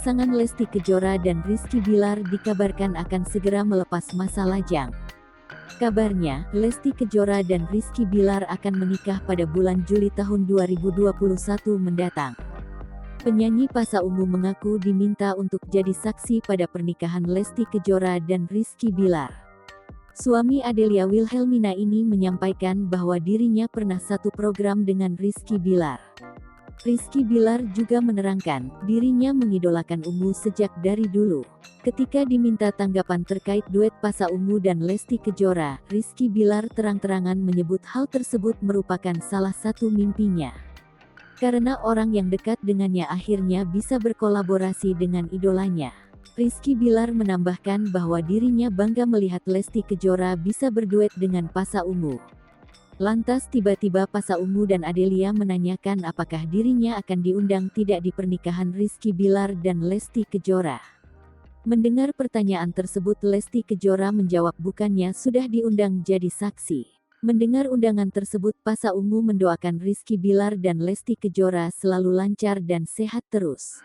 Pasangan Lesti Kejora dan Rizky Bilar dikabarkan akan segera melepas masa lajang. Kabarnya, Lesti Kejora dan Rizky Bilar akan menikah pada bulan Juli tahun 2021 mendatang. Penyanyi Pasha Ungu mengaku diminta untuk jadi saksi pada pernikahan Lesti Kejora dan Rizky Bilar. Suami Adelia Wilhelmina ini menyampaikan bahwa dirinya pernah satu program dengan Rizky Bilar. Rizky Bilar juga menerangkan, dirinya mengidolakan Ungu sejak dari dulu. Ketika diminta tanggapan terkait duet Pasha Ungu dan Lesti Kejora, Rizky Bilar terang-terangan menyebut hal tersebut merupakan salah satu mimpinya. Karena orang yang dekat dengannya akhirnya bisa berkolaborasi dengan idolanya. Rizky Bilar menambahkan bahwa dirinya bangga melihat Lesti Kejora bisa berduet dengan Pasha Ungu. Lantas tiba-tiba Pasha Ungu dan Adelia menanyakan apakah dirinya akan diundang tidak di pernikahan Rizky Bilar dan Lesti Kejora. Mendengar pertanyaan tersebut, Lesti Kejora menjawab bukannya sudah diundang jadi saksi. Mendengar undangan tersebut, Pasha Ungu mendoakan Rizky Bilar dan Lesti Kejora selalu lancar dan sehat terus.